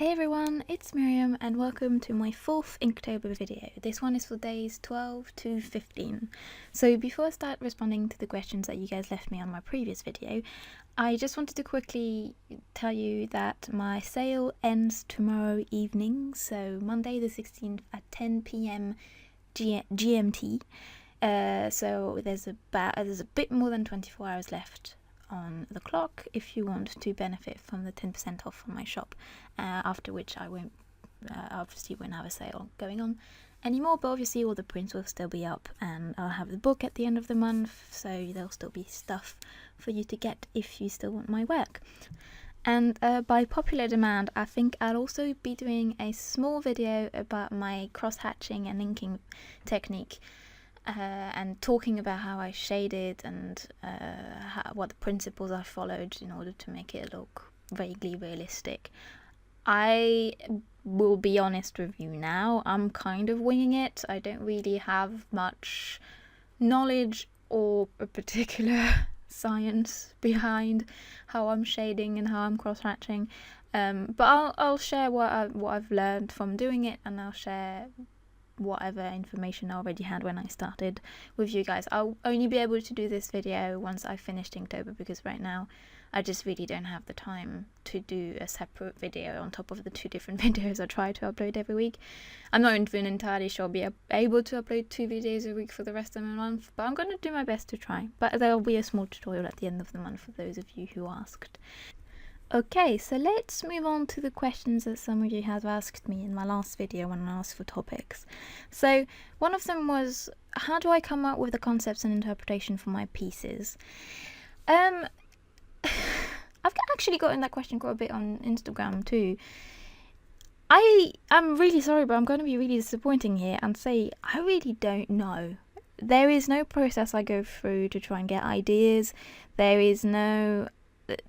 Hey everyone, it's Myriam and welcome to my fourth Inktober video. This one is for days 12 to 15. So before I start responding to the questions that you guys left me on my previous video, I just wanted to quickly tell you that my sale ends tomorrow evening, so Monday the 16th at 10 PM GMT. So there's a bit more than 24 hours left on the clock if you want to benefit from the 10% off on my shop, after which I won't obviously won't have a sale going on anymore, but obviously all the prints will still be up and I'll have the book at the end of the month, so there'll still be stuff for you to get if you still want my work. And by popular demand, I think I'll also be doing a small video about my cross-hatching and inking technique, and talking about how I shaded and what the principles I followed in order to make it look vaguely realistic. I will be honest with you now, I'm kind of winging it. I don't really have much knowledge or a particular science behind how I'm shading and how I'm cross-hatching, but I'll share what I've learned from doing it, and I'll share whatever information I already had when I started with you guys. I'll only be able to do this video once I've finished Inktober, because right now I just really don't have the time to do a separate video on top of the two different videos I try to upload every week. I'm not even entirely sure I'll be able to upload 2 videos a week for the rest of the month, but I'm going to do my best to try. But there'll be a small tutorial at the end of the month for those of you who asked. Okay, so let's move on to the questions that some of you have asked me in my last video when I asked for topics. So one of them was, how do I come up with the concepts and interpretation for my pieces? I've actually gotten that question quite a bit on Instagram too. I'm really sorry, but I'm going to be really disappointing here and say I really don't know. There is no process I go through to try and get ideas.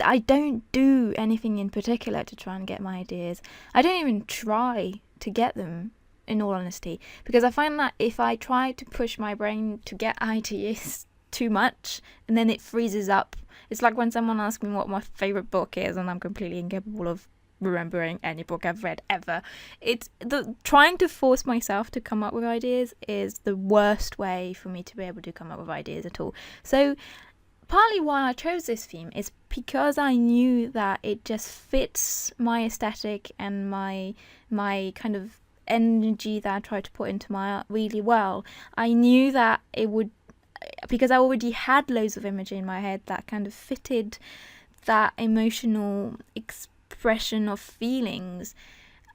I don't do anything in particular to try and get my ideas. I don't even try to get them, in all honesty, because I find that if I try to push my brain to get ideas too much, and then it freezes up. It's like when someone asks me what my favourite book is and I'm completely incapable of remembering any book I've read ever. Trying to force myself to come up with ideas is the worst way for me to be able to come up with ideas at all. So partly why I chose this theme is because I knew that it just fits my aesthetic and my kind of energy that I try to put into my art really well. I knew that it would, because I already had loads of imagery in my head that kind of fitted that emotional expression of feelings.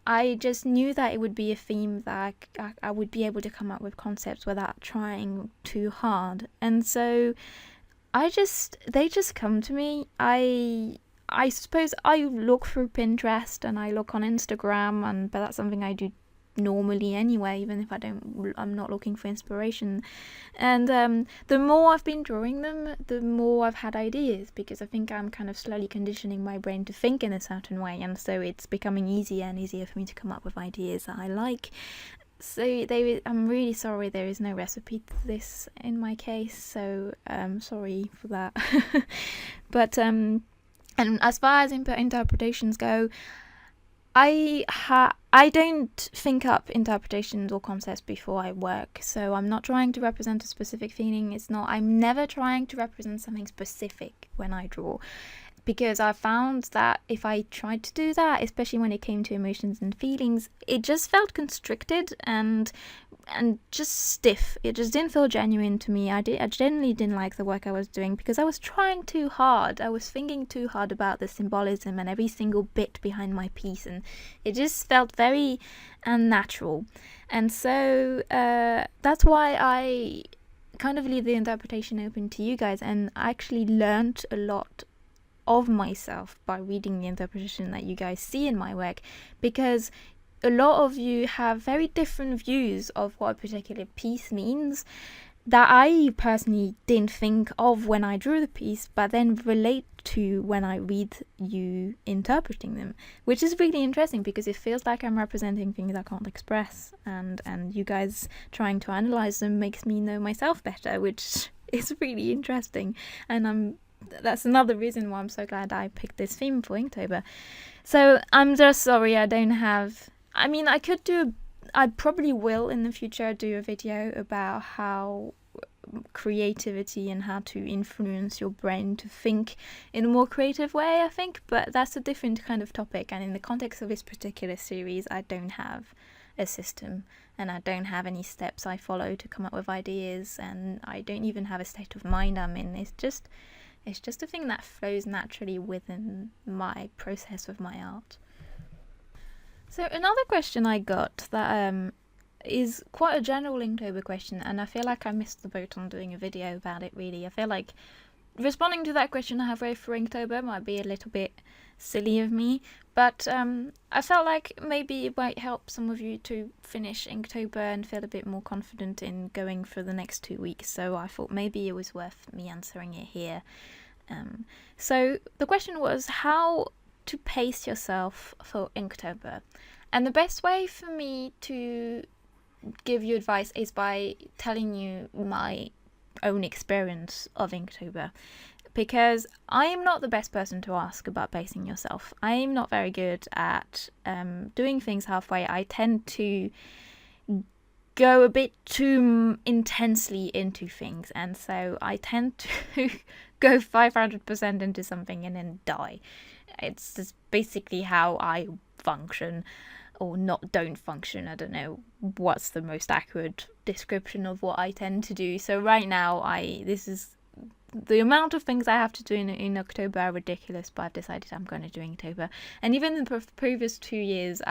I just knew that it would be a theme that I would be able to come up with concepts without trying too hard. And so they just come to me. I suppose I look through Pinterest and I look on Instagram, but that's something I do normally anyway, even if I'm not looking for inspiration. And the more I've been drawing them, the more I've had ideas, because I think I'm kind of slowly conditioning my brain to think in a certain way, and so it's becoming easier and easier for me to come up with ideas that I like. So I'm really sorry there is no recipe to this in my case, so sorry for that. But and as far as interpretations go, I don't think up interpretations or concepts before I work, so I'm not trying to represent a specific feeling. I'm never trying to represent something specific when I draw, because I found that if I tried to do that, especially when it came to emotions and feelings, it just felt constricted and just stiff. It just didn't feel genuine to me. I generally didn't like the work I was doing because I was trying too hard. I was thinking too hard about the symbolism and every single bit behind my piece, and it just felt very unnatural. And so that's why I kind of leave the interpretation open to you guys, and I actually learned a lot of myself by reading the interpretation that you guys see in my work, because a lot of you have very different views of what a particular piece means that I personally didn't think of when I drew the piece, but then relate to when I read you interpreting them, which is really interesting because it feels like I'm representing things I can't express, and you guys trying to analyze them makes me know myself better, which is really interesting, and I'm that's another reason why I'm so glad I picked this theme for Inktober. So I'm just sorry I don't have... I mean, I probably will in the future do a video about how creativity and how to influence your brain to think in a more creative way, I think, but that's a different kind of topic, and in the context of this particular series I don't have a system and I don't have any steps I follow to come up with ideas, and I don't even have a state of mind I'm in. It's just a thing that flows naturally within my process of my art. So another question I got that is quite a general Inktober question, and I feel like I missed the boat on doing a video about it, really. I feel like responding to that question halfway through Inktober might be a little bit silly of me, but I felt like maybe it might help some of you to finish Inktober and feel a bit more confident in going for the next 2 weeks, so I thought maybe it was worth me answering it here. So the question was how to pace yourself for Inktober, and the best way for me to give you advice is by telling you my own experience of Inktober, because I am not the best person to ask about pacing yourself. I am not very good at doing things halfway. I tend to go a bit too intensely into things, and so I tend to go 500% into something and then die. It's just basically how I function, or don't function. I don't know what's the most accurate description of what I tend to do. So right now, this is the amount of things I have to do in October are ridiculous, but I've decided I'm going to do Inktober. And even in the previous 2 years,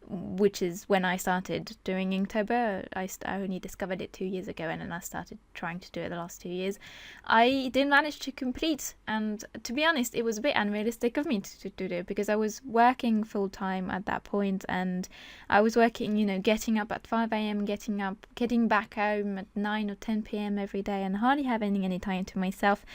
which is when I started doing Inktober, I only discovered it 2 years ago, and then I started trying to do it the last 2 years. I didn't manage to complete, and to be honest, it was a bit unrealistic of me to do it, because I was working full time at that point, and I was working, getting up at 5 a.m, getting back home at 9 or 10 p.m. every day, and hardly having any time to myself.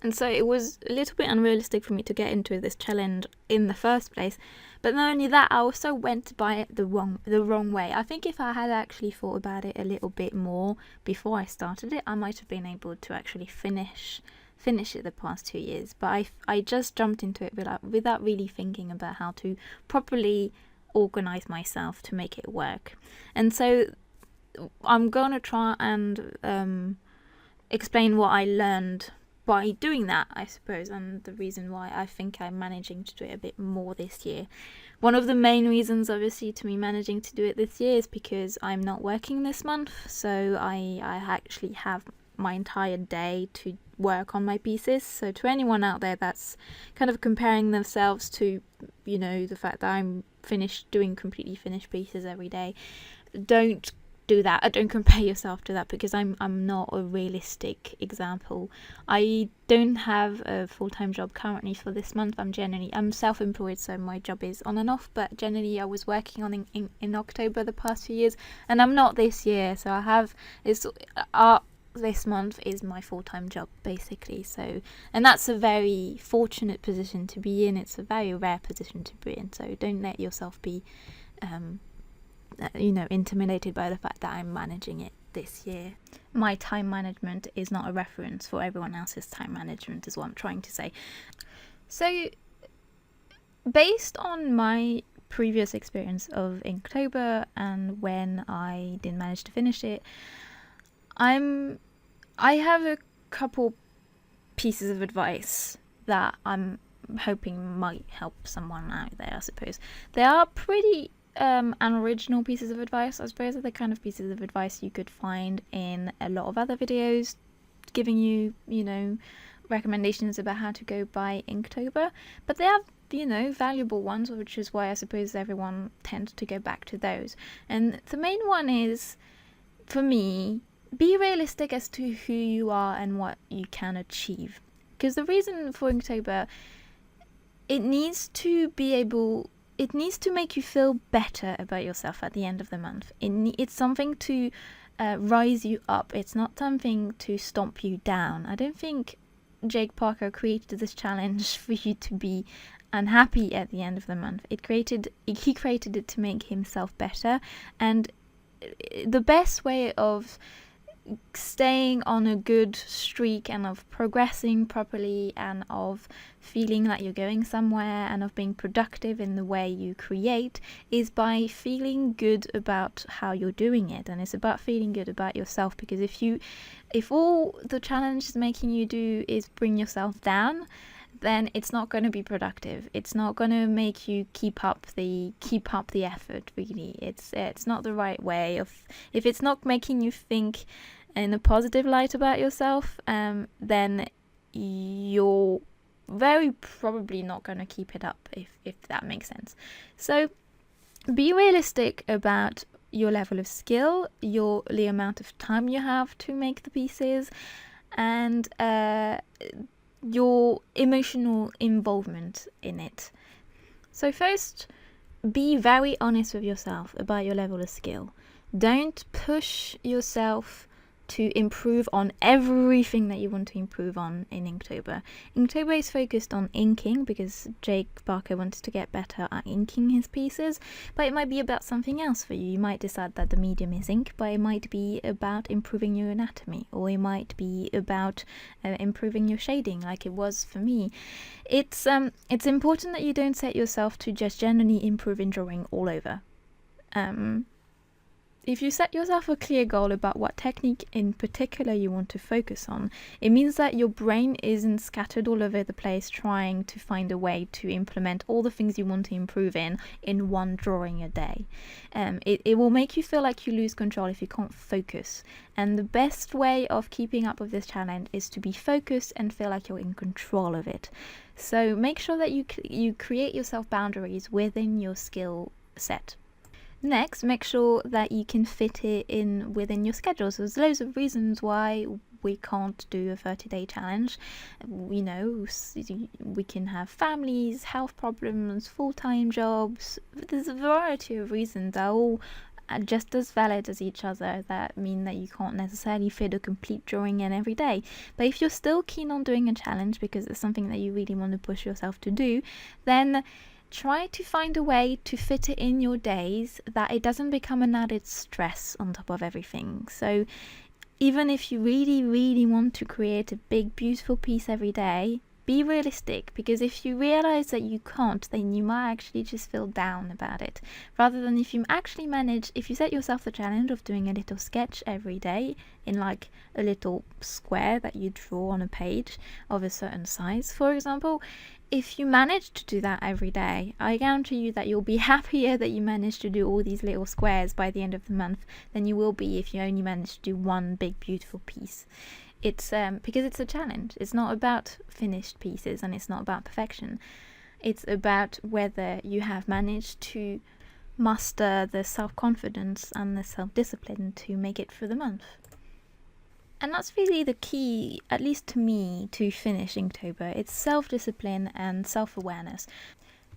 And so it was a little bit unrealistic for me to get into this challenge in the first place. But not only that, I also went by it the wrong way. I think if I had actually thought about it a little bit more before I started it, I might have been able to actually finish it the past 2 years. But I just jumped into it without really thinking about how to properly organize myself to make it work. And so I'm going to try and explain what I learned by doing that, I suppose, and the reason why I think I'm managing to do it a bit more this year. One of the main reasons, obviously, to me managing to do it this year is because I'm not working this month, so I actually have my entire day to work on my pieces. So to anyone out there that's kind of comparing themselves to, the fact that I'm doing completely finished pieces every day, don't do that. Don't compare yourself to that, because I'm not a realistic example. I don't have a full-time job currently for this month. I'm self-employed, so my job is on and off, but generally I was working on in October the past few years, and I'm not this year, so I have this month is my full-time job, basically. So, and that's a very fortunate position to be in. It's a very rare position to be in, so don't let yourself be intimidated by the fact that I'm managing it this year. My time management is not a reference for everyone else's time management, is what I'm trying to say. So based on my previous experience of Inktober and when I didn't manage to finish it, I have a couple pieces of advice that I'm hoping might help someone out there, I suppose. They are pretty unoriginal pieces of advice. I suppose are the kind of pieces of advice you could find in a lot of other videos giving you, recommendations about how to go by Inktober, but they have, valuable ones, which is why I suppose everyone tends to go back to those. And the main one is, for me, be realistic as to who you are and what you can achieve. Because the reason for Inktober, it needs to make you feel better about yourself at the end of the month. It's something to rise you up. It's not something to stomp you down. I don't think Jake Parker created this challenge for you to be unhappy at the end of the month. He created it to make himself better. And the best way of staying on a good streak and of progressing properly and of feeling like you're going somewhere and of being productive in the way you create is by feeling good about how you're doing it. And it's about feeling good about yourself, because if all the challenge is making you do is bring yourself down, then it's not going to be productive. It's not going to make you keep up the effort, really. It's not the right way of, if it's not making you think in a positive light about yourself, then you're very probably not going to keep it up, if that makes sense. So be realistic about your level of skill, the amount of time you have to make the pieces, and your emotional involvement in it. So first, be very honest with yourself about your level of skill. Don't push yourself to improve on everything that you want to improve on in Inktober. Inktober is focused on inking because Jake Barker wants to get better at inking his pieces, but it might be about something else for you. You might decide that the medium is ink, but it might be about improving your anatomy, or it might be about improving your shading, like it was for me. It's important that you don't set yourself to just generally improve in drawing all over. If you set yourself a clear goal about what technique in particular you want to focus on, it means that your brain isn't scattered all over the place trying to find a way to implement all the things you want to improve in one drawing a day. It will make you feel like you lose control if you can't focus. And the best way of keeping up with this challenge is to be focused and feel like you're in control of it. So make sure that you create yourself boundaries within your skill set. Next, make sure that you can fit it in within your schedule. So there's loads of reasons why we can't do a 30-day challenge. You know, we can have families, health problems, full-time jobs. There's a variety of reasons that are all just as valid as each other, that mean that you can't necessarily fit a complete drawing in every day. But if you're still keen on doing a challenge because it's something that you really want to push yourself to do, then try to find a way to fit it in your days that it doesn't become an added stress on top of everything. So even if you really, really want to create a big, beautiful piece every day, be realistic, because if you realize that you can't, then you might actually just feel down about it. Rather than if you set yourself the challenge of doing a little sketch every day in like a little square that you draw on a page of a certain size, for example, if you manage to do that every day, I guarantee you that you'll be happier that you managed to do all these little squares by the end of the month than you will be if you only manage to do one big beautiful piece. It's because it's a challenge. It's not about finished pieces and it's not about perfection. It's about whether you have managed to muster the self-confidence and the self-discipline to make it through the month. And that's really the key, at least to me, to finish Inktober. It's self-discipline and self-awareness.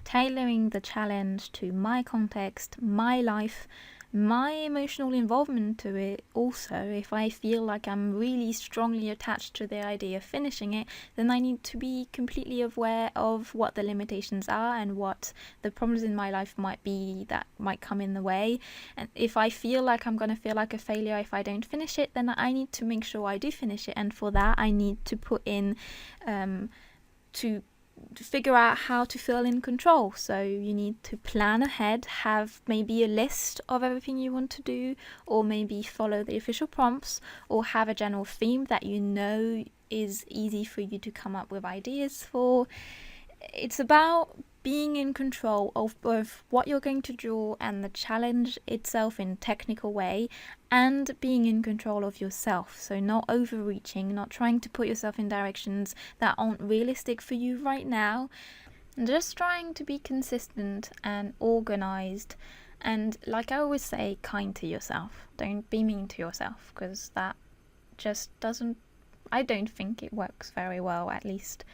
Tailoring the challenge to my context, my life, my emotional involvement to it also. If I feel like I'm really strongly attached to the idea of finishing it, then I need to be completely aware of what the limitations are and what the problems in my life might be that might come in the way. And if I feel like I'm going to feel like a failure if I don't finish it, then I need to make sure I do finish it. And for that, I need to put in to figure out how to feel in control. So you need to plan ahead, have maybe a list of everything you want to do, or maybe follow the official prompts, or have a general theme that you know is easy for you to come up with ideas for. It's about being in control of both what you're going to draw and the challenge itself in a technical way, and being in control of yourself. So not overreaching, not trying to put yourself in directions that aren't realistic for you right now. Just trying to be consistent and organized, and like I always say, kind to yourself. Don't be mean to yourself, because that just doesn't, I don't think it works very well, at least.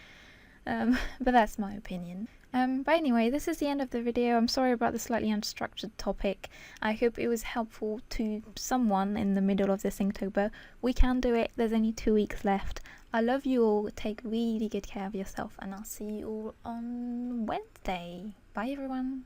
But that's my opinion. But anyway, this is the end of the video. I'm sorry about the slightly unstructured topic. I hope it was helpful to someone in the middle of this Inktober. We can do it. There's only 2 weeks left. I love you all. Take really good care of yourself, and I'll see you all on Wednesday. Bye everyone.